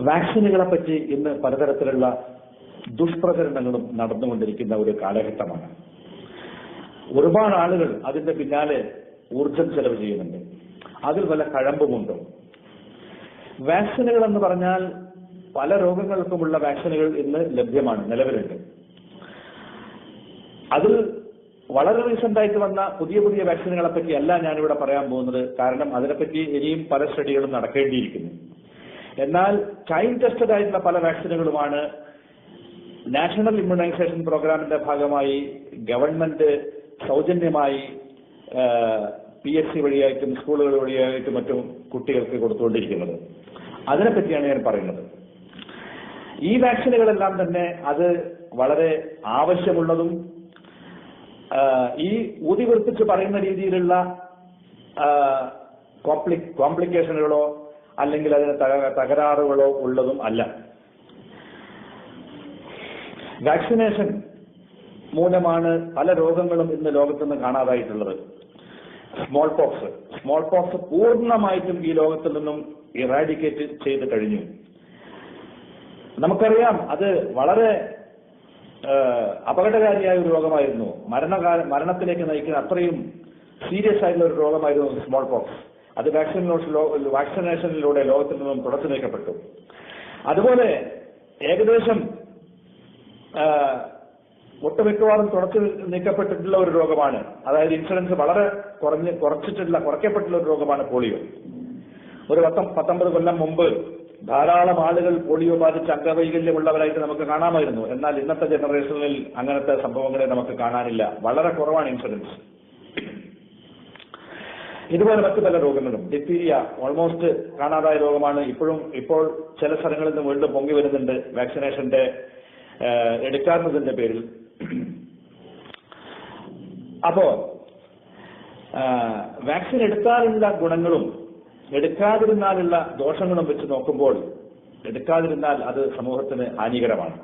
വാക്സിനുകളെ പറ്റി ഇന്ന് പലതരത്തിലുള്ള ദുഷ്പ്രചരണങ്ങളും നടന്നുകൊണ്ടിരിക്കുന്ന ഒരു കാലഘട്ടമാണ്. ഒരുപാട് ആളുകൾ അതിന്റെ പിന്നാലെ ഊർജം ചെലവ് ചെയ്യുന്നുണ്ട്. അതിൽ വല്ല കഴമ്പുമുണ്ടോ? വാക്സിനുകൾ എന്ന് പറഞ്ഞാൽ പല രോഗങ്ങൾക്കുമുള്ള വാക്സിനുകൾ ഇന്ന് ലഭ്യമാണ്, നിലവിലുണ്ട്. അതിൽ വളരെ റീസെന്റ് വന്ന പുതിയ പുതിയ വാക്സിനുകളെ പറ്റിയല്ല ഞാനിവിടെ പറയാൻ പോകുന്നത്. കാരണം അതിനെപ്പറ്റി ഇനിയും പല സ്റ്റഡികളും നടക്കേണ്ടിയിരിക്കുന്നു. എന്നാൽ ടൈം ടെസ്റ്റഡ് ആയിട്ടുള്ള പല വാക്സിനുകളുമാണ് നാഷണൽ ഇമ്മ്യൂണൈസേഷൻ പ്രോഗ്രാമിന്റെ ഭാഗമായി ഗവൺമെന്റ് സൗജന്യമായി PHC വഴിയായിട്ടും സ്കൂളുകൾ വഴിയായിട്ടും മറ്റും കുട്ടികൾക്ക് കൊടുത്തുകൊണ്ടിരിക്കുന്നത്. അതിനെപ്പറ്റിയാണ് ഞാൻ പറയുന്നത്. ഈ വാക്സിനുകളെല്ലാം തന്നെ അത് വളരെ ആവശ്യമുള്ളതും ഈ ഊതി വീർപ്പിച്ച് പറയുന്ന രീതിയിലുള്ള കോംപ്ലിക്കേഷനുകളോ അല്ലെങ്കിൽ അതിന് തകരാറുകളോ ഉള്ളതും അല്ല. വാക്സിനേഷൻ മൂലമാണ് പല രോഗങ്ങളും ഇന്ന് ലോകത്തുനിന്ന് കാണാതായിട്ടുള്ളത്. സ്മോൾ പോക്സ് പൂർണ്ണമായിട്ടും ഈ ലോകത്തിൽ നിന്നും ഇറാഡിക്കേറ്റ് ചെയ്ത് കഴിഞ്ഞു. നമുക്കറിയാം അത് വളരെ അപകടകാരിയായ ഒരു രോഗമായിരുന്നു. മരണത്തിലേക്ക് നയിക്കുന്ന അത്രയും സീരിയസ് ആയിട്ടുള്ള ഒരു രോഗമായിരുന്നു സ്മോൾ പോക്സ്. അത് വാക്സിനേഷനിലൂടെ ലോകത്തിൽ നിന്നും തുടച്ചു നീക്കപ്പെട്ടു. അതുപോലെ ഏകദേശം ഒട്ടുമിക്കവാറും തുടച്ചു നീക്കപ്പെട്ടിട്ടുള്ള ഒരു രോഗമാണ്, അതായത് ഇൻഷുറൻസ് വളരെ കുറയ്ക്കപ്പെട്ടുള്ള ഒരു രോഗമാണ് പോളിയോ. ഒരു 19 കൊല്ലം മുമ്പ് ധാരാളം ആളുകൾ പോളിയോ ബാധിച്ച് അംഗവൈകല്യമുള്ളവരായിട്ട് നമുക്ക് കാണാമായിരുന്നു. എന്നാൽ ഇന്നത്തെ ജനറേഷനിൽ അങ്ങനത്തെ സംഭവങ്ങളെ നമുക്ക് കാണാനില്ല. വളരെ കുറവാണ് ഇൻഷുറൻസ്. ഇതുപോലെ മറ്റു പല രോഗങ്ങളും, ഡിഫ്തീരിയ ഓൾമോസ്റ്റ് കാണാതായ രോഗമാണ്. ഇപ്പോൾ ചില സ്ഥലങ്ങളിൽ നിന്ന് വീണ്ടും പൊങ്ങി വരുന്നുണ്ട് വാക്സിനേഷന്റെ എടുക്കാത്തതിന്റെ പേരിൽ. അപ്പോ വാക്സിൻ എടുത്താലുള്ള ഗുണങ്ങളും എടുക്കാതിരുന്നാലുള്ള ദോഷങ്ങളും വെച്ച് നോക്കുമ്പോൾ എടുക്കാതിരുന്നാൽ അത് സമൂഹത്തിന് ഹാനികരമാണ്.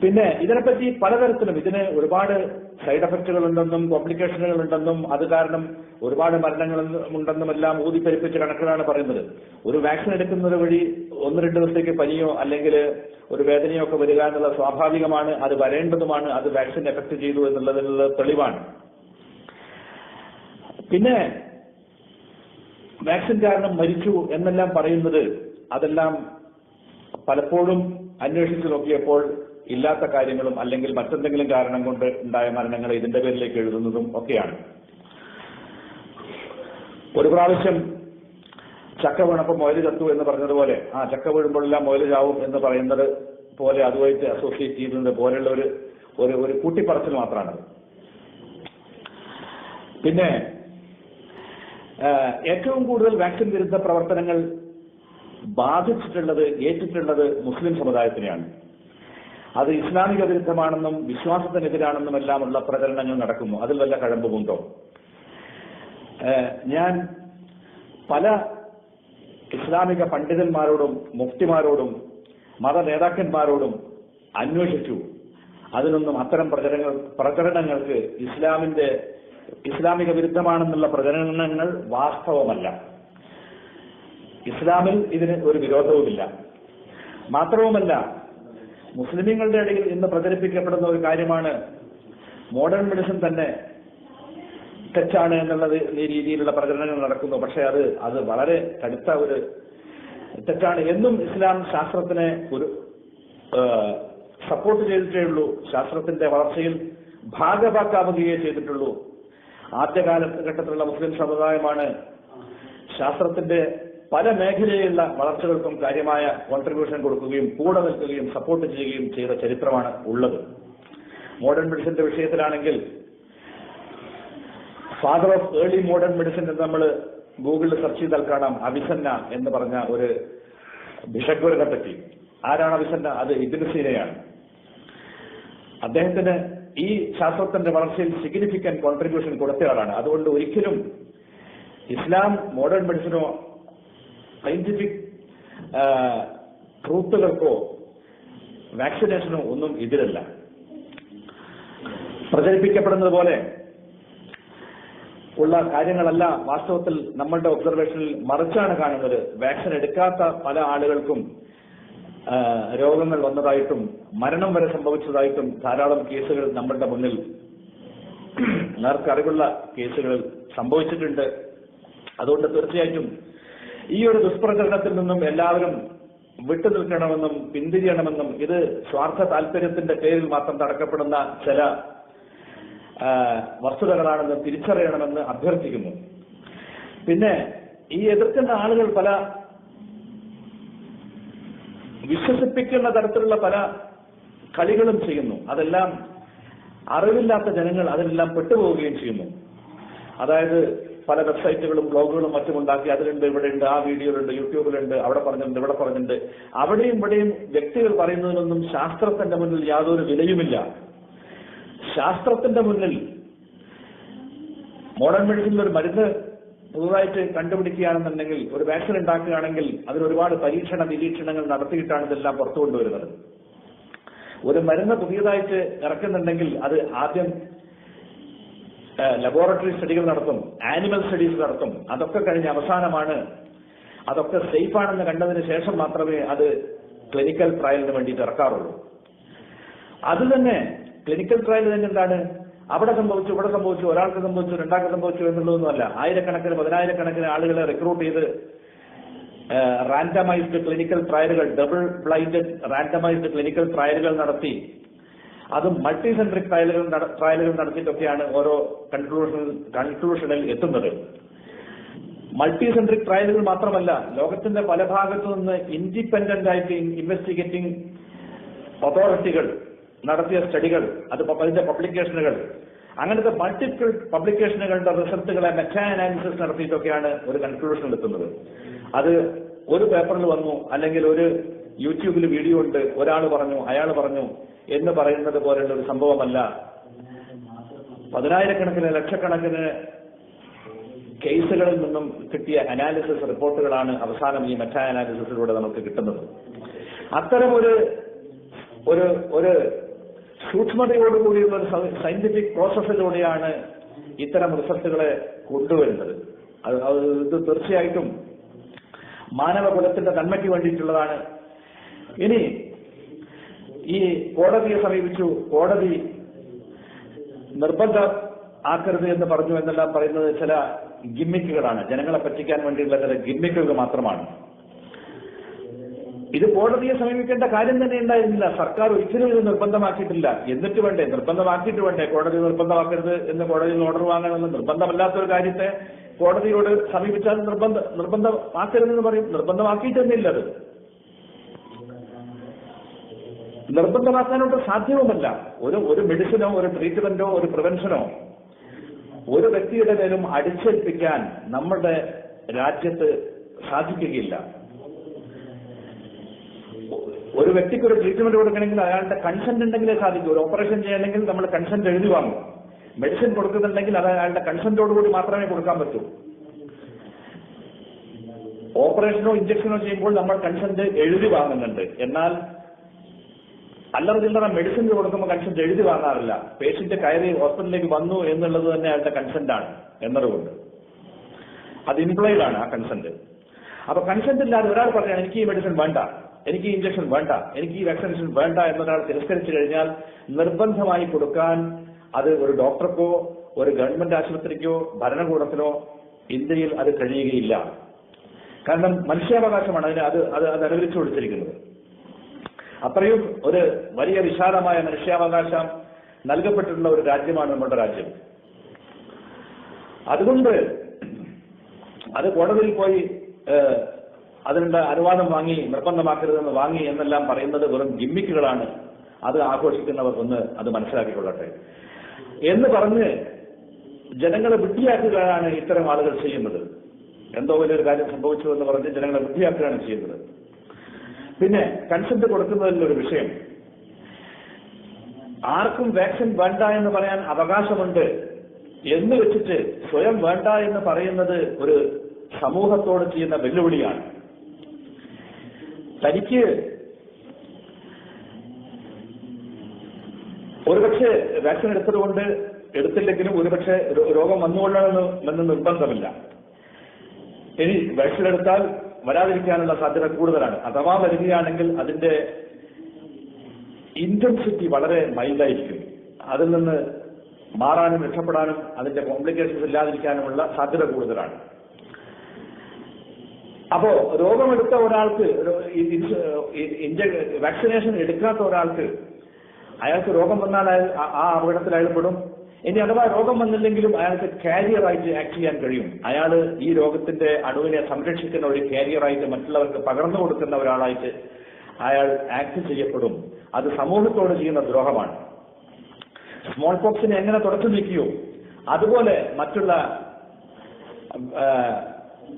പിന്നെ ഇതിനെപ്പറ്റി പലതരത്തിലും ഇതിന് ഒരുപാട് സൈഡ് എഫക്റ്റുകൾ ഉണ്ടെന്നും കോംപ്ലിക്കേഷനുകൾ ഉണ്ടെന്നും അത് കാരണം ഒരുപാട് മരണങ്ങളുണ്ടെന്നും എല്ലാം ഊതിപ്പെരിപ്പിച്ച കണക്കുകളാണ് പറയുന്നത്. ഒരു വാക്സിൻ എടുക്കുന്നത് വഴി 1-2 ദിവസത്തേക്ക് പനിയോ അല്ലെങ്കിൽ ഒരു വേദനയോ ഒക്കെ വരിക എന്നുള്ളത് സ്വാഭാവികമാണ്, അത് വരേണ്ടതുമാണ്. അത് വാക്സിൻ എഫക്ട് ചെയ്തു എന്നുള്ളതിനുള്ള തെളിവാണ്. പിന്നെ വാക്സിൻ കാരണം മരിച്ചു എന്നെല്ലാം പറയുന്നത് അതെല്ലാം പലപ്പോഴും അന്വേഷിച്ചു നോക്കിയപ്പോൾ ഇല്ലാത്ത കാര്യങ്ങളും അല്ലെങ്കിൽ മറ്റെന്തെങ്കിലും കാരണം കൊണ്ട് ഉണ്ടായ മരണങ്ങൾ ഇതിന്റെ പേരിലേക്ക് എഴുതുന്നതും ഒക്കെയാണ്. ഒരു പ്രാവശ്യം ചക്ക വീണപ്പോൾ മുയല് ചത്തു എന്ന് പറഞ്ഞതുപോലെ ചക്ക വീഴുമ്പോഴെല്ലാം മുയല് ചാവും എന്ന് പറയുന്നത് പോലെ അതുമായിട്ട് അസോസിയേറ്റ് ചെയ്യുന്നത് പോലെയുള്ള ഒരു കൂട്ടിപ്പറച്ചിൽ മാത്രമാണ്. പിന്നെ ഏറ്റവും കൂടുതൽ വാക്സിൻ വിരുദ്ധ പ്രവർത്തനങ്ങൾ ഏറ്റിട്ടുള്ളത് മുസ്ലിം സമുദായത്തിനെയാണ്. അത് ഇസ്ലാമിക വിരുദ്ധമാണെന്നും വിശ്വാസത്തിനെതിരാണെന്നും എല്ലാമുള്ള പ്രചരണങ്ങൾ നടക്കുന്നു. അതിൽ വല്ല കഴമ്പുമുണ്ടോ? ഞാൻ പല ഇസ്ലാമിക പണ്ഡിതന്മാരോടും മുഫ്തിമാരോടും മത നേതാക്കന്മാരോടും അന്വേഷിച്ചു. അതിനൊന്നും അത്തരം പ്രചരണങ്ങൾക്ക് ഇസ്ലാമിക വിരുദ്ധമാണെന്നുള്ള പ്രചരണങ്ങൾ വാസ്തവമല്ല. ഇസ്ലാമിൽ ഇതിന് ഒരു വിരോധവുമില്ല. മാത്രവുമല്ല, മുസ്ലിമീങ്ങളുടെ ഇടയിൽ ഇന്ന് പ്രചരിപ്പിക്കപ്പെടുന്ന ഒരു കാര്യമാണ് മോഡേൺ മെഡിസിൻ തന്നെ തെറ്റാണ് എന്നുള്ളത് ഈ രീതിയിലുള്ള പ്രചരണങ്ങൾ നടക്കുന്നു. പക്ഷെ അത് വളരെ കടുത്ത ഒരു തെറ്റാണ് എന്നും ഇസ്ലാം ശാസ്ത്രത്തിനെ ഒരു സപ്പോർട്ട് ചെയ്തിട്ടേ ഉള്ളൂ. ശാസ്ത്രത്തിന്റെ വളർച്ചയിൽ ഭാഗഭാക്കാവുകയേ ചെയ്തിട്ടുള്ളൂ. ആദ്യകാലഘട്ടത്തിലുള്ള മുസ്ലിം സമുദായമാണ് ശാസ്ത്രത്തിന്റെ പല മേഖലയിലുള്ള വളർച്ചകൾക്കും കാര്യമായ കോൺട്രിബ്യൂഷൻ കൊടുക്കുകയും കൂടെ നിൽക്കുകയും സപ്പോർട്ട് ചെയ്യുകയും ചെയ്ത ചരിത്രമാണ് ഉള്ളത്. മോഡേൺ മെഡിസിന്റെ വിഷയത്തിലാണെങ്കിൽ father of early modern medicine എന്ന് നമ്മൾ ഗൂഗിളിൽ സെർച്ച് ചെയ്താൽ കാണാം അവിസന്ന എന്ന് പറഞ്ഞ ഒരു ഭിഷഗ്വരനെ പറ്റി. ആരാണ് അവിസന്ന? അത് ഇബ്നു സീനയാണ്. അദ്ദേഹത്തിന് ഈ ശാസ്ത്രത്തിന്റെ വളർച്ചയിൽ സിഗ്നിഫിക്കന്റ് കോൺട്രിബ്യൂഷൻ കൊടുത്തയാളാണ്. അതുകൊണ്ട് ഒരിക്കലും ഇസ്ലാം മോഡേൺ മെഡിസിനോ സയന്റിഫിക് ട്രൂത്തുകൾക്കോ വാക്സിനേഷനോ ഒന്നും എതിരല്ല. പ്രചരിപ്പിക്കപ്പെടുന്നത് പോലെ ഉള്ള കാര്യങ്ങളല്ല വാസ്തവത്തിൽ നമ്മളുടെ ഒബ്സർവേഷനിൽ മറിച്ചാണ് കാണുന്നത്. വാക്സിൻ എടുക്കാത്ത പല ആളുകൾക്കും രോഗങ്ങൾ വന്നതായിട്ടും മരണം വരെ സംഭവിച്ചതായിട്ടും ധാരാളം കേസുകൾ നമ്മളുടെ മുന്നിൽ നേർക്കറിവുള്ള കേസുകൾ സംഭവിച്ചിട്ടുണ്ട്. അതുകൊണ്ട് തീർച്ചയായിട്ടും ഈ ഒരു ദുഷ്പ്രചരണത്തിൽ നിന്നും എല്ലാവരും വിട്ടുനിൽക്കണമെന്നും പിന്തിരിയണമെന്നും ഇത് സ്വാർത്ഥ താല്പര്യത്തിന്റെ പേരിൽ മാത്രം തടക്കപ്പെടുന്ന ചില വസ്തുതകളാണെന്ന് തിരിച്ചറിയണമെന്ന് അഭ്യർത്ഥിക്കുന്നു. പിന്നെ ഈ എതിർക്കുന്ന ആളുകൾ പല വിശ്വസിപ്പിക്കുന്ന തരത്തിലുള്ള പല കളികളും ചെയ്യുന്നു. അതെല്ലാം അറിവില്ലാത്ത ജനങ്ങൾ അതിലെല്ലാം പെട്ടുപോവുകയും ചെയ്യുന്നു. അതായത് പല വെബ്സൈറ്റുകളും ബ്ലോഗുകളും മറ്റും ഉണ്ടാക്കി അതിലുണ്ട്, ഇവിടെയുണ്ട്, ആ വീഡിയോയിലുണ്ട്, യൂട്യൂബിലുണ്ട്, അവിടെ പറഞ്ഞിട്ടുണ്ട്, ഇവിടെ പറഞ്ഞിട്ടുണ്ട്. അവിടെയും ഇവിടെയും വ്യക്തികൾ പറയുന്നതിനൊന്നും ശാസ്ത്രത്തിന്റെ മുന്നിൽ യാതൊരു വിലയുമില്ല. ശാസ്ത്രത്തിന്റെ മുന്നിൽ മോഡേൺ മെഡിസിനിൽ ഒരു മരുന്ന് പുതുതായിട്ട് കണ്ടുപിടിക്കുകയാണെന്നുണ്ടെങ്കിൽ, ഒരു വാക്സിൻ ഉണ്ടാക്കുകയാണെങ്കിൽ അതിന് ഒരുപാട് പരീക്ഷണ നിരീക്ഷണങ്ങൾ നടത്തിയിട്ടാണ് ഇതെല്ലാം പുറത്തു കൊണ്ടുവരുന്നത്. ഒരു മരുന്ന് പുതിയതായിട്ട് ഇറക്കുന്നുണ്ടെങ്കിൽ അത് ആദ്യം ലബോറട്ടറി സ്റ്റഡികൾ നടത്തും, ആനിമൽ സ്റ്റഡീസ് നടത്തും. അതൊക്കെ കഴിഞ്ഞ് അവസാനമാണ് അതൊക്കെ സേഫാണെന്ന് കണ്ടതിന് ശേഷം മാത്രമേ അത് ക്ലിനിക്കൽ ട്രയലിന് വേണ്ടിയിട്ട് ഇറക്കാറുള്ളൂ. അത് തന്നെ ക്ലിനിക്കൽ ട്രയൽ തന്നെ എന്താണ്, അവിടെ സംഭവിച്ചു, ഇവിടെ സംഭവിച്ചു, ഒരാൾക്ക് സംഭവിച്ചു, രണ്ടാൾക്ക് സംഭവിച്ചു എന്നുള്ളതൊന്നുമല്ല. ആയിരക്കണക്കിന് പതിനായിരക്കണക്കിന് ആളുകളെ റിക്രൂട്ട് ചെയ്ത് റാൻഡമൈസ്ഡ് ക്ലിനിക്കൽ ട്രയലുകൾ, ഡബിൾ ബ്ലൈൻഡഡ് റാൻഡമൈസ്ഡ് ക്ലിനിക്കൽ ട്രയലുകൾ നടത്തി, അതും മൾട്ടി സെൻട്രിക് ട്രയലുകൾ നടത്തിയിട്ടൊക്കെയാണ് ഓരോ കൺക്ലൂഷനിൽ എത്തുന്നത്. മൾട്ടി സെൻട്രിക് ട്രയലുകൾ മാത്രമല്ല, ലോകത്തിന്റെ പല ഭാഗത്തു നിന്ന് ഇൻഡിപെൻഡന്റ് ആയിട്ട് ഇൻവെസ്റ്റിഗേറ്റിംഗ് അതോറിറ്റികൾ നടത്തിയ സ്റ്റഡികൾ, അതിന്റെ പബ്ലിക്കേഷനുകൾ, അങ്ങനത്തെ മൾട്ടിപ്പിൾ പബ്ലിക്കേഷനുകളുടെ റിസൾട്ടുകളെ മെറ്റാ അനാലിസിസ് നടത്തിയിട്ടൊക്കെയാണ് ഒരു കൺക്ലൂഷനിൽ എത്തുന്നത്. അത് ഒരു പേപ്പറിൽ വന്നു, അല്ലെങ്കിൽ ഒരു യൂട്യൂബിൽ വീഡിയോ ഉണ്ട്, ഒരാൾ പറഞ്ഞു, അയാൾ പറഞ്ഞു എന്ന് പറയുന്നത് പോലുള്ള ഒരു സംഭവമല്ല. പതിനായിരക്കണക്കിന് ലക്ഷക്കണക്കിന് കേസുകളിൽ നിന്നും കിട്ടിയ അനാലിസിസ് റിപ്പോർട്ടുകളാണ് അവസാനം ഈ മെറ്റാ അനാലിസിസിലൂടെ നമുക്ക് കിട്ടുന്നത്. അത്തരം ഒരു സൂക്ഷ്മതയോടുകൂടിയുള്ള ഒരു സയന്റിഫിക് പ്രോസസ്സിലൂടെയാണ് ഇത്തരം റിസൾട്ടുകളെ കൊണ്ടുവരുന്നത്. ഇത് തീർച്ചയായിട്ടും മാനവകുലത്തിന്റെ നന്മയ്ക്ക് വേണ്ടിയിട്ടുള്ളതാണ്. ഇനി ഈ കോടതിയെ സമീപിച്ചു, കോടതി നിർബന്ധം ആക്കരുത് എന്ന് പറഞ്ഞു എന്നെല്ലാം പറയുന്നത് ചില ഗിമ്മിക്കുകളാണ്, ജനങ്ങളെ പറ്റിക്കാൻ വേണ്ടിയുള്ള ചില ഗിമ്മിക്കുകൾ മാത്രമാണ്. ഇത് കോടതിയെ സമീപിക്കേണ്ട കാര്യം തന്നെ ഉണ്ടായിരുന്നില്ല. സർക്കാർ ഒരിക്കലും ഇത് നിർബന്ധമാക്കിയിട്ടില്ല. എന്നിട്ട് വേണ്ടേ, നിർബന്ധമാക്കിയിട്ട് വേണ്ടേ കോടതി നിർബന്ധമാക്കരുത് എന്ന് കോടതിയിൽ ഓർഡർ വാങ്ങണമെന്ന്? നിർബന്ധമല്ലാത്തൊരു കാര്യത്തെ കോടതിയോട് സമീപിച്ചാൽ നിർബന്ധമാക്കരുതെന്ന് പറയും. നിർബന്ധമാക്കിയിട്ടൊന്നുമില്ല. അത് നിർബന്ധമാക്കാനോട്ട് സാധ്യവുമല്ല. ഒരു മെഡിസിനോ ഒരു ട്രീറ്റ്മെന്റോ ഒരു പ്രിവെൻഷനോ ഒരു വ്യക്തിയുടെ മേലും അടിച്ചേൽപ്പിക്കാൻ നമ്മുടെ രാജ്യത്ത് സാധിക്കുകയില്ല. ഒരു വ്യക്തിക്ക് ഒരു ട്രീറ്റ്മെന്റ് കൊടുക്കണമെങ്കിൽ അയാളുടെ കൺസെന്റ് ഉണ്ടെങ്കിലേ സാധിക്കൂ. ഒരു ഓപ്പറേഷൻ ചെയ്യണമെങ്കിൽ നമ്മൾ കൺസെന്റ് എഴുതി വാങ്ങും. മെഡിസിൻ കൊടുക്കുന്നുണ്ടെങ്കിൽ അത് അയാളുടെ കൺസെന്റോടുകൂടി മാത്രമേ കൊടുക്കാൻ പറ്റൂ. ഓപ്പറേഷനോ ഇഞ്ചക്ഷനോ ചെയ്യുമ്പോൾ നമ്മൾ കൺസെന്റ് എഴുതി വാങ്ങുന്നുണ്ട്. എന്നാൽ അല്ലറ ചില്ലറ മെഡിസിൻ കൊടുക്കുമ്പോൾ കൺസെന്റ് എഴുതി വാങ്ങാറില്ല. പേഷ്യന്റ് കയറി ഹോസ്പിറ്റലിലേക്ക് വന്നു എന്നുള്ളത് തന്നെ അയാളുടെ കൺസെന്റ് ആണ് എന്നതുകൊണ്ട് അത് ഇംപ്ലൈഡ് ആണ് ആ കൺസെന്റ്. അപ്പൊ കൺസെന്റ് ഇല്ലാതെ ഒരാൾ പറഞ്ഞാൽ എനിക്ക് ഈ മെഡിസിൻ വേണ്ട, എനിക്ക് ഈ ഇഞ്ചക്ഷൻ വേണ്ട, എനിക്ക് ഈ വാക്സിനേഷൻ വേണ്ട എന്നൊരാൾ തിരസ്കരിച്ചു കഴിഞ്ഞാൽ നിർബന്ധമായി കൊടുക്കാൻ അത് ഒരു ഡോക്ടർക്കോ ഒരു ഗവൺമെന്റ് ആശുപത്രിക്കോ ഭരണകൂടത്തിനോ ഇന്ത്യയിൽ അത് കഴിയുകയില്ല. കാരണം മനുഷ്യാവകാശമാണ് അത് അനുവദിച്ചു കൊടുത്തിരിക്കുന്നത്. അത്രയും ഒരു വലിയ വിശാലമായ മനുഷ്യാവകാശം നൽകപ്പെട്ടിട്ടുള്ള ഒരു രാജ്യമാണ് നമ്മുടെ രാജ്യം. അതുകൊണ്ട് അത് കോടതിയിൽ പോയി അതിനുള്ള അനുവാദം വാങ്ങി നിർബന്ധമാക്കരുതെന്ന് വാങ്ങി എന്നെല്ലാം പറയുന്നത് വെറും ഗിമ്മിക്കുകളാണ്. അത് ആഘോഷിക്കുന്നവർ ഒന്ന് അത് മനസ്സിലാക്കിക്കൊള്ളട്ടെ എന്ന് പറഞ്ഞ് ജനങ്ങളെ വിഡ്ഢിയാക്കുകയാണ് ഇത്തരം ആളുകൾ ചെയ്യുന്നത്. എന്തോ വലിയൊരു കാര്യം സംഭവിച്ചു എന്ന് പറഞ്ഞ് ജനങ്ങളെ വിഡ്ഢിയാക്കുകയാണ് ചെയ്യുന്നത്. പിന്നെ കൺസെന്റ് കൊടുക്കുന്നതിലൊരു വിഷയം, ആർക്കും വാക്സിൻ വേണ്ട എന്ന് പറയാൻ അവകാശമുണ്ട് എന്ന് വെച്ചിട്ട് സ്വയം വേണ്ട എന്ന് പറയുന്നത് ഒരു സമൂഹത്തോട് ചെയ്യുന്ന വെല്ലുവിളിയാണ്. തനിക്ക് ഒരുപക്ഷെ വാക്സിൻ എടുത്തതുകൊണ്ട് എടുത്തില്ലെങ്കിലും ഒരുപക്ഷെ രോഗം വന്നുകൊള്ളണമെന്ന് നിർബന്ധമില്ല. ഇനി വാക്സിൻ എടുത്താൽ വരാതിരിക്കാനുള്ള സാധ്യത കൂടുതലാണ്. അഥവാ വരികയാണെങ്കിൽ അതിന്റെ ഇന്റൻസിറ്റി വളരെ മൈൽഡായിരിക്കും. അതിൽ നിന്ന് മാറാനും രക്ഷപ്പെടാനും അതിന്റെ കോംപ്ലിക്കേഷൻസ് ഇല്ലാതിരിക്കാനുമുള്ള സാധ്യത കൂടുതലാണ്. അപ്പോ രോഗമെടുത്ത ഒരാൾക്ക്, വാക്സിനേഷൻ എടുക്കാത്ത ഒരാൾക്ക് അയാൾക്ക് രോഗം വന്നാൽ ആ അപകടത്തിൽ അയാൾ പെടും. ഇനി അഥവാ രോഗം വന്നില്ലെങ്കിലും അയാൾക്ക് കാരിയറായിട്ട് ആക്ട് ചെയ്യാൻ കഴിയും. അയാൾ ഈ രോഗത്തിന്റെ അണുവിനെ സംരക്ഷിക്കുന്ന ഒരു കാരിയറായിട്ട് മറ്റുള്ളവർക്ക് പകർന്നു കൊടുക്കുന്ന ഒരാളായിട്ട് അയാൾ ആക്ട് ചെയ്യപ്പെടും. അത് സമൂഹത്തോട് ചെയ്യുന്ന ദ്രോഹമാണ്. സ്മോൾ പോക്സിനെ എങ്ങനെ തുടച്ചു നീക്കിയോ അതുപോലെ മറ്റുള്ള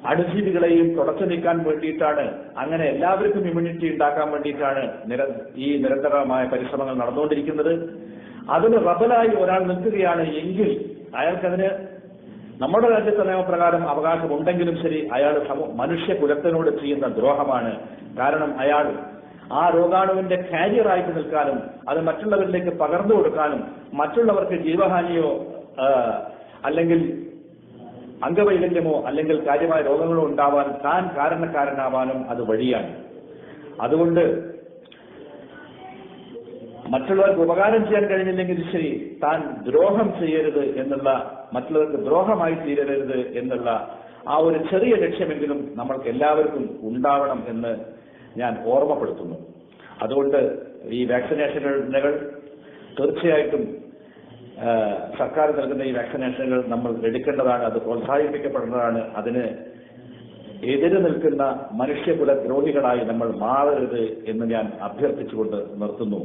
അണുജീവികളെയും തുടച്ചു നീക്കാൻ വേണ്ടിയിട്ടാണ്, അങ്ങനെ എല്ലാവർക്കും ഇമ്മ്യൂണിറ്റി ഉണ്ടാക്കാൻ വേണ്ടിയിട്ടാണ് ഈ നിരന്തരമായ പരിശ്രമങ്ങൾ നടന്നുകൊണ്ടിരിക്കുന്നത്. അതിന് റബലായി ഒരാൾ നിൽക്കുകയാണ് എങ്കിൽ അയാൾക്കതിന് നമ്മുടെ രാജ്യത്തെ നിയമപ്രകാരം അവകാശമുണ്ടെങ്കിലും ശരി, അയാൾ മനുഷ്യകുലത്തിനോട് ചെയ്യുന്ന ദ്രോഹമാണ്. കാരണം അയാൾ ആ രോഗാണുവിന്റെ കാരിയറായിട്ട് നിൽക്കാനും അത് മറ്റുള്ളവരിലേക്ക് പകർന്നു കൊടുക്കാനും മറ്റുള്ളവർക്ക് ജീവഹാനിയോ അല്ലെങ്കിൽ അംഗവൈകല്യമോ അല്ലെങ്കിൽ കാര്യമായ രോഗങ്ങളോ ഉണ്ടാവാൻ താൻ കാരണക്കാരനാവാനും അത് വഴിയാണ്. അതുകൊണ്ട് മറ്റുള്ളവർക്ക് ഉപകാരം ചെയ്യാൻ കഴിഞ്ഞില്ലെങ്കിൽ ശരി, താൻ ദ്രോഹം ചെയ്യരുത് എന്നുള്ള, മറ്റുള്ളവർക്ക് ദ്രോഹമായി തീരരുത് എന്നുള്ള ആ ഒരു ചെറിയ ലക്ഷ്യമെങ്കിലും നമ്മൾക്ക് എല്ലാവർക്കും ഉണ്ടാവണം എന്ന് ഞാൻ ഓർമ്മപ്പെടുത്തുന്നു. അതുകൊണ്ട് ഈ വാക്സിനേഷനുകൾ തീർച്ചയായിട്ടും സർക്കാർ നൽകുന്ന ഈ വാക്സിനേഷനുകൾ നമ്മൾ എടുക്കേണ്ടതാണ്, അത് പ്രോത്സാഹിപ്പിക്കപ്പെടേണ്ടതാണ്. അതിന് എതിര് നിൽക്കുന്ന മനുഷ്യകുല ദ്രോഹികളായി നമ്മൾ മാറരുത് എന്ന് ഞാൻ അഭ്യർത്ഥിച്ചുകൊണ്ട് നിർത്തുന്നു.